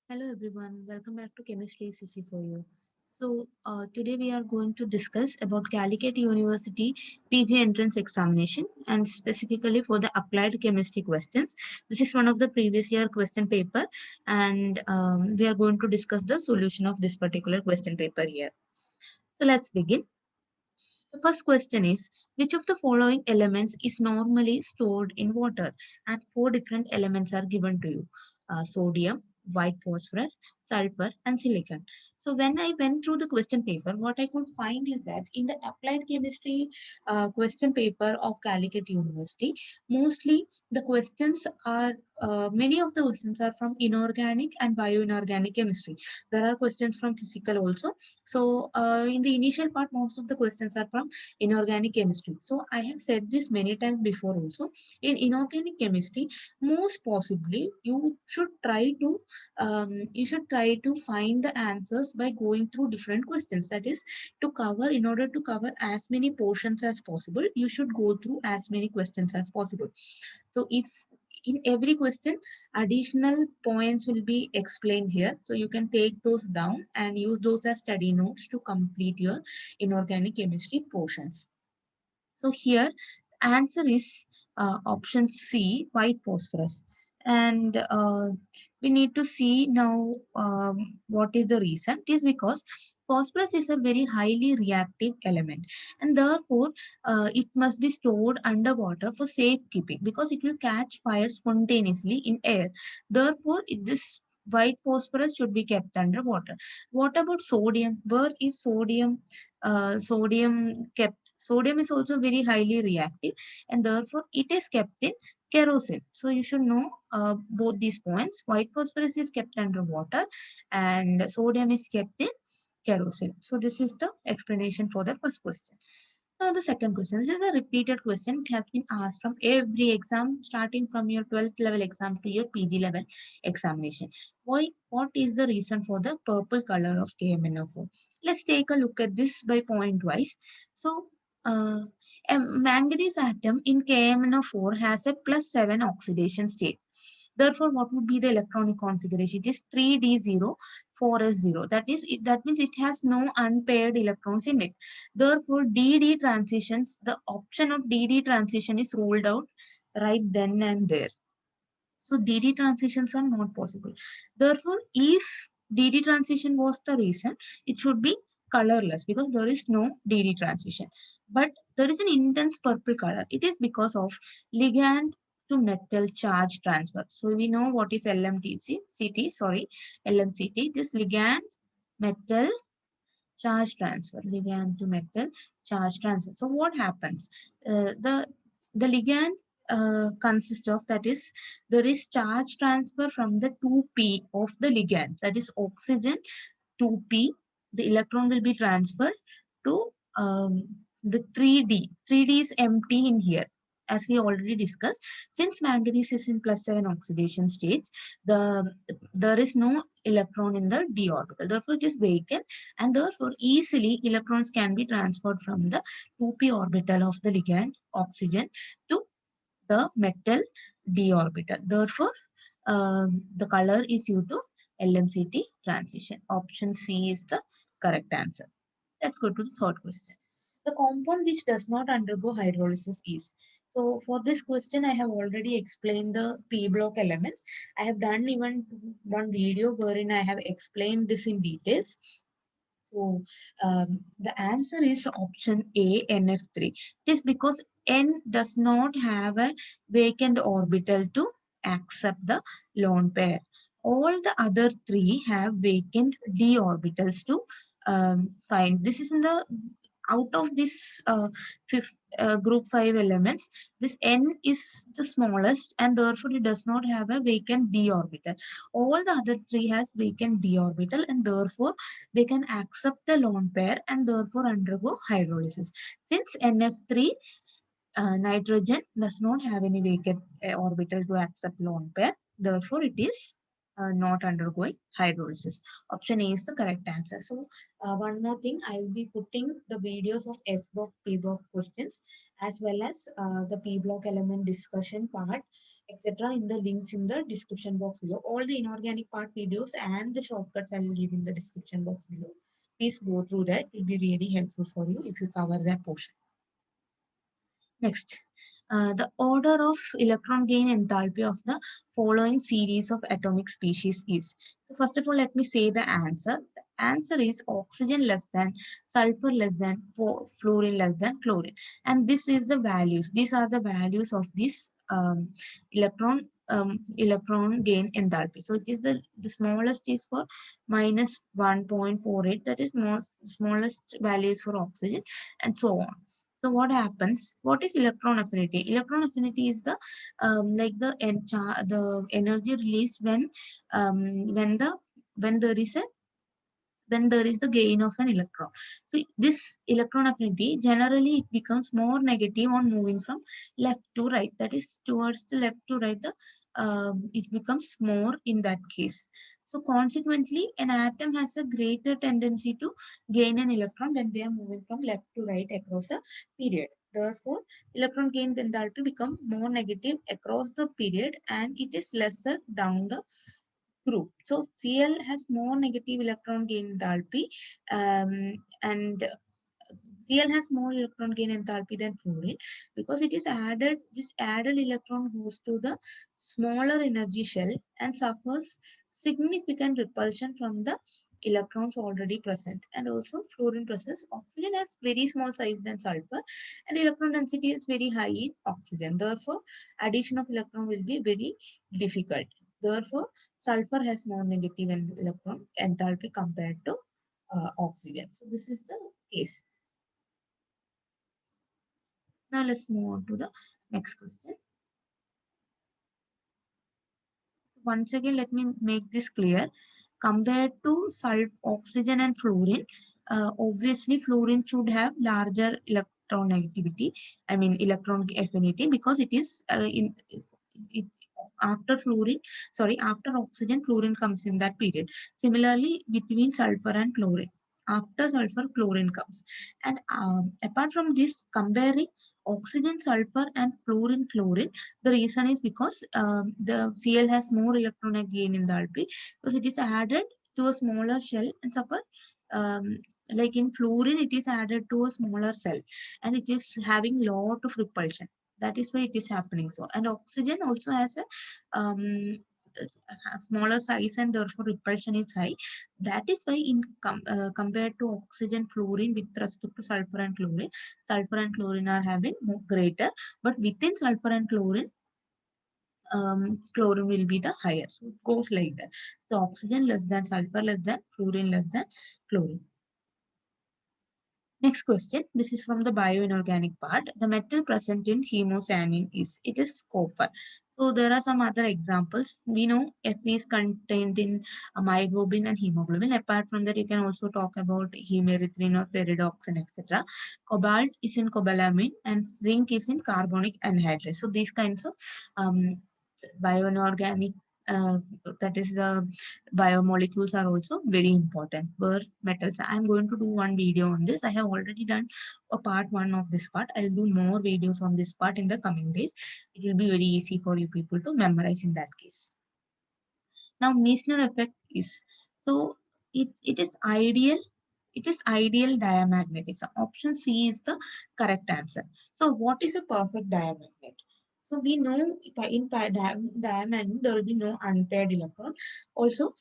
Hello everyone, welcome back to Chemistry CC for you. Today we are going to discuss about Calicut University PG entrance examination and specifically for the applied chemistry questions. This is one of the previous year question paper and we are going to discuss the solution of this particular question paper here. So let's begin. The first question is, which of the following elements is normally stored in water? And four different elements are given to you. Sodium, white phosphorus, sulfur, and silicon. So when I went through the question paper, what I could find is that in the applied chemistry question paper of Calicut University, mostly the questions are, many of the questions are from inorganic and bioinorganic chemistry. There are questions from physical also. In the initial part, most of the questions are from inorganic chemistry. So I have said this many times before also. In inorganic chemistry, most possibly you should try to find the answers by going through different questions. That is, in order to cover as many portions as possible, you should go through as many questions as possible. So if in every question additional points will be explained here, so you can take those down and use those as study notes to complete your inorganic chemistry portions. So here answer is option C, white phosphorus. And we need to see now what is the reason. It is because phosphorus is a very highly reactive element, and therefore it must be stored underwater for safekeeping because it will catch fire spontaneously in air. Therefore, this white phosphorus should be kept underwater. What about sodium? Where is sodium kept? Sodium is also very highly reactive and therefore it is kept in kerosene. So you should know both these points. White phosphorus is kept under water and sodium is kept in kerosene. So this is the explanation for the first question. Now the second question. This is a repeated question. It has been asked from every exam, starting from your 12th level exam to your PG level examination. Why? What is the reason for the purple color of KMnO4? Let's take a look at this by point wise. So uh, a manganese atom in KMnO4 has a +7 oxidation state. Therefore, what would be the electronic configuration? It is 3d0, 4s0. That means it has no unpaired electrons in it. Therefore, DD transitions, the option of DD transition is ruled out right then and there. So DD transitions are not possible. Therefore, if DD transition was the reason, it should be colorless because there is no DD transition. But there is an intense purple color. It is because of ligand to metal charge transfer. So we know what is LMCT. This ligand metal charge transfer, ligand to metal charge transfer. So what happens? The ligand consists of, that is, there is charge transfer from the 2p of the ligand, that is oxygen 2p. The electron will be transferred to the 3d. 3d is empty in here. As we already discussed, since manganese is in +7 oxidation state, there is no electron in the d orbital. Therefore, it is vacant, and therefore easily electrons can be transferred from the 2p orbital of the ligand oxygen to the metal d orbital. Therefore, the color is due to LMCT transition. Option C is the correct answer. Let's go to the third question. The compound which does not undergo hydrolysis is. So for this question, I have already explained the P block elements. I have done even one video wherein I have explained this in details. So the answer is option A, NF3. It is because N does not have a vacant orbital to accept the lone pair. All the other three have vacant d orbitals to find. This is in the out of this group 5 elements, this n is the smallest and therefore it does not have a vacant d orbital. All the other three has vacant d orbital and therefore they can accept the lone pair and therefore undergo hydrolysis. Since NF3, nitrogen does not have any vacant orbital to accept lone pair, therefore it is not undergoing hydrolysis. Option A is the correct answer. So one more thing, I'll be putting the videos of S block, P block questions as well as the P block element discussion part, etc. in the links in the description box below. All the inorganic part videos and the shortcuts I will give in the description box below. Please go through that. It will be really helpful for you if you cover that portion. Next, the order of electron gain enthalpy of the following series of atomic species is. So first of all, let me say the answer. The answer is oxygen less than, sulfur less than, fluorine less than, chlorine. And this is the values. These are the values of this electron gain enthalpy. So it is the smallest is for minus 1.48. That is smallest values for oxygen, and so on. So what happens? What is electron affinity? Electron affinity is the like the energy released when there is a when there is the gain of an electron. So this electron affinity generally it becomes more negative on moving from left to right. That is towards the left to right. It becomes more in that case. So consequently, an atom has a greater tendency to gain an electron when they are moving from left to right across a period. Therefore, electron gain enthalpy become more negative across the period and it is lesser down the group. So Cl has more negative electron gain enthalpy, and Cl has more electron gain enthalpy than fluorine because it is added. This added electron goes to the smaller energy shell and suffers significant repulsion from the electrons already present. And also fluorine process, oxygen has very small size than sulfur, and electron density is very high in oxygen. Therefore, addition of electron will be very difficult. Therefore, sulfur has more negative electron enthalpy compared to oxygen. So this is the case. Now let's move on to the next question. Once again, let me make this clear. Compared to oxygen and fluorine, obviously fluorine should have larger electron negativity. I mean electron affinity because it is it, after fluorine, sorry, after oxygen, fluorine comes in that period. Similarly, between sulfur and chlorine. After sulfur, chlorine comes. And apart from this, comparing oxygen, sulfur, and fluorine, chlorine, the reason is because the Cl has more electron gain in the Alp because it is added to a smaller shell and suffer like in fluorine it is added to a smaller cell and it is having lot of repulsion. That is why it is happening so. And oxygen also has a smaller size and therefore repulsion is high. That is why compared to oxygen, fluorine with respect to sulfur and chlorine are having more greater, but within sulfur and chlorine will be the higher. So it goes like that. So oxygen less than sulfur less than fluorine less than chlorine. Next question. This is from the bioinorganic part. The metal present in hemocyanin it is copper. So there are some other examples. We know Fe is contained in myoglobin and hemoglobin. Apart from that, you can also talk about hemerythrin or ferredoxin, etc. Cobalt is in cobalamin and zinc is in carbonic anhydrase. So these kinds of bioinorganic uh, that is biomolecules are also very important where metals. I'm going to do one video on this. I have already done a part one of this part. I'll do more videos on this part in the coming days. It will be very easy for you people to memorize in that case. Now Meissner effect is so it is ideal. It is ideal diamagnetism. Option C is the correct answer. So what is a perfect diamagnet? So we know in diamagnet there will be no unpaired electron. Also,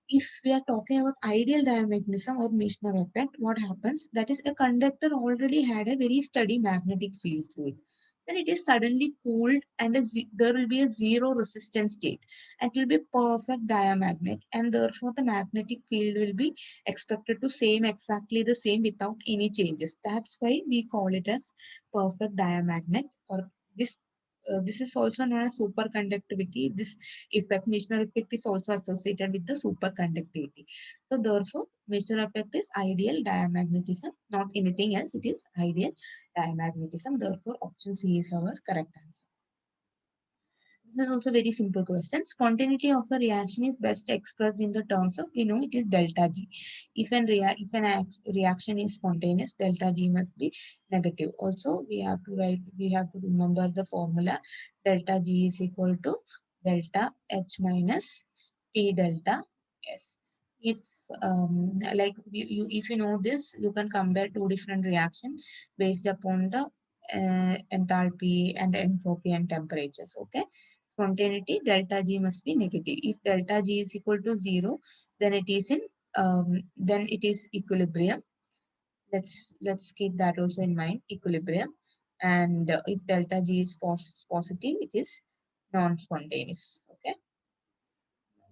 if we are talking about ideal diamagnetism or Meissner effect, what happens? That is a conductor already had a very steady magnetic field through it. Then it is suddenly cooled and there will be a zero resistance state. It will be perfect diamagnet and therefore the magnetic field will be expected to same exactly the same without any changes. That's why we call it as perfect diamagnet or this this is also known as superconductivity. This effect, Meissner effect, is also associated with the superconductivity. So therefore, Meissner effect is ideal diamagnetism, not anything else. It is ideal diamagnetism. Therefore, option C is our correct answer. This is also very simple question. Spontaneity of a reaction is best expressed in the terms of, we know it is delta G. If an reaction is spontaneous, delta G must be negative. Also, we have to remember the formula. Delta G is equal to delta H minus P delta S. If if you know this, you can compare two different reactions based upon the enthalpy and entropy and temperatures. Okay, spontaneity delta G must be negative. If delta G is equal to 0, then it is equilibrium. Let's keep that also in mind, equilibrium. And if delta G is positive, it is non-spontaneous. Okay,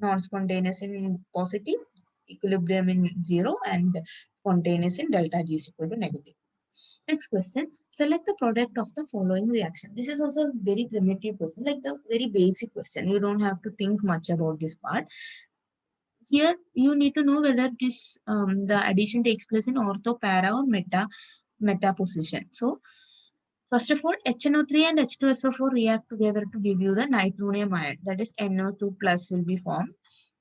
non-spontaneous in positive, equilibrium in 0, and spontaneous in delta G is equal to negative. Next question, select the product of the following reaction. This is also a very primitive question, like the very basic question. You don't have to think much about this part. Here, you need to know whether the addition takes place in ortho, para, or meta position. So, first of all, HNO3 and H2SO4 react together to give you the nitronium ion. That is NO2 plus will be formed.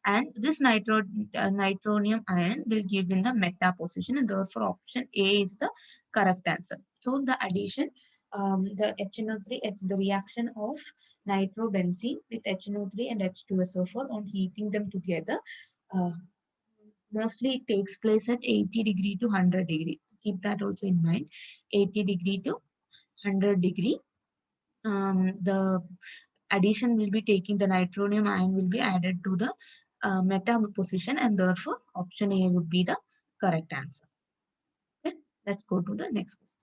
And this nitronium ion will give in the meta position, and therefore option A is the correct answer. So the addition, the HNO3, the reaction of nitrobenzene with HNO3 and H2SO4 on heating them together, uh, mostly it takes place at 80 degree to 100 degree. Keep that also in mind. 80 degree to 100 degree. The addition will be taking the nitronium ion will be added to the meta position, and therefore option A would be the correct answer. Okay, let's go to the next question.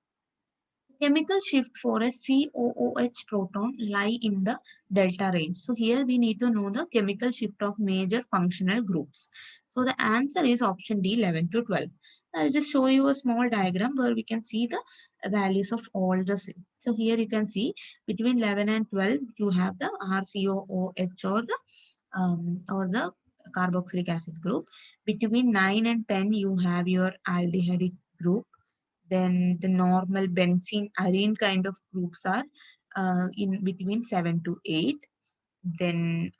Chemical shift for a COOH proton lie in the delta range. So here we need to know the chemical shift of major functional groups. So the answer is option D, 11 to 12. I'll just show you a small diagram where we can see the values of all the. So here you can see between 11 and 12 you have the RCOOH or the carboxylic acid group. Between 9 and 10 you have your aldehydic group. Then the normal benzene arene kind of groups are in between 7 to 8. Then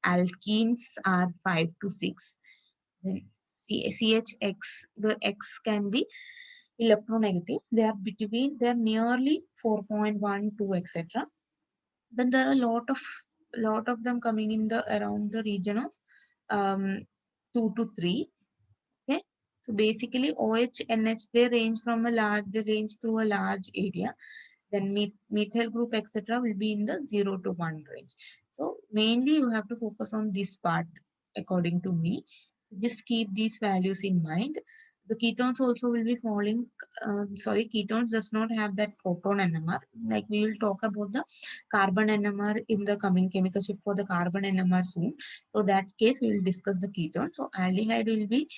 alkenes are 5 to 6. Then CHX, the X can be electronegative. They are nearly 4.12, etc. Then there are a lot of them coming in the around the region of 2 to 3. Okay, so basically OH, NH, they range through a large area. Then methyl group, etc., will be in the 0 to 1 range. So mainly you have to focus on this part, according to me. So just keep these values in mind. The ketones also will be falling. Ketones does not have that proton NMR. Like we will talk about the carbon NMR in the coming chemical shift for the carbon NMR soon. So that case we will discuss the ketone. So aldehyde will be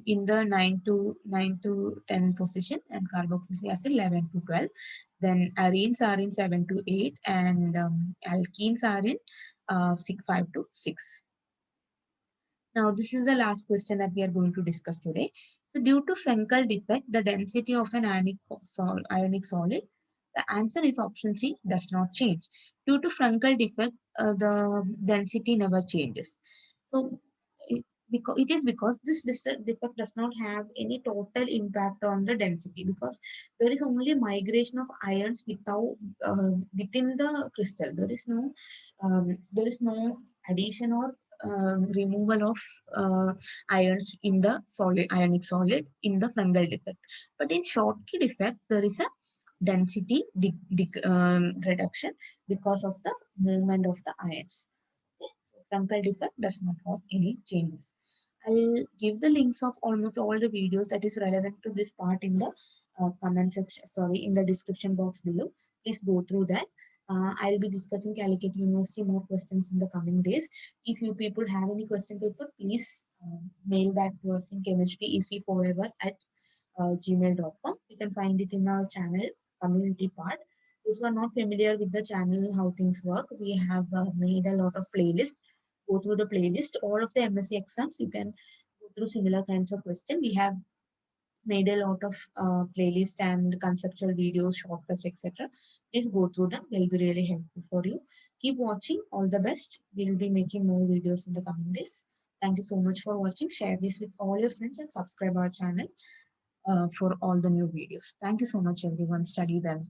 in the 9 to 10 position, and carboxylic acid 11 to 12. Then arenes are in 7 to 8, and alkenes are in 5 to 6. Now, this is the last question that we are going to discuss today. So, due to Frenkel defect, the density of an ionic solid, the answer is option C, does not change. Due to Frenkel defect, the density never changes. So, it is because this defect does not have any total impact on the density, because there is only migration of ions within the crystal. There is no addition or removal of ions in the ionic solid in the Frenkel defect. But in Schottky defect, there is a density reduction because of the movement of the ions. Okay? So Frenkel defect does not cause any changes. I'll give the links of almost all the videos that is relevant to this part in the comment section, in the description box below. Please go through that. I'll be discussing Calicut University more questions in the coming days. If you people have any question paper, please mail that to us in chemistryec4ever at gmail.com. You can find it in our channel community part. Those who are not familiar with the channel, how things work, we have made a lot of playlists. Go through the playlist. All of the MSc exams, you can go through similar kinds of questions. We have made a lot of playlist and conceptual videos, shortcuts, etc. Please go through them. They'll be really helpful for you. Keep watching. All the best. We'll be making more videos in the coming days. Thank you so much for watching. Share this with all your friends and subscribe our channel for all the new videos. Thank you so much, everyone. Study well.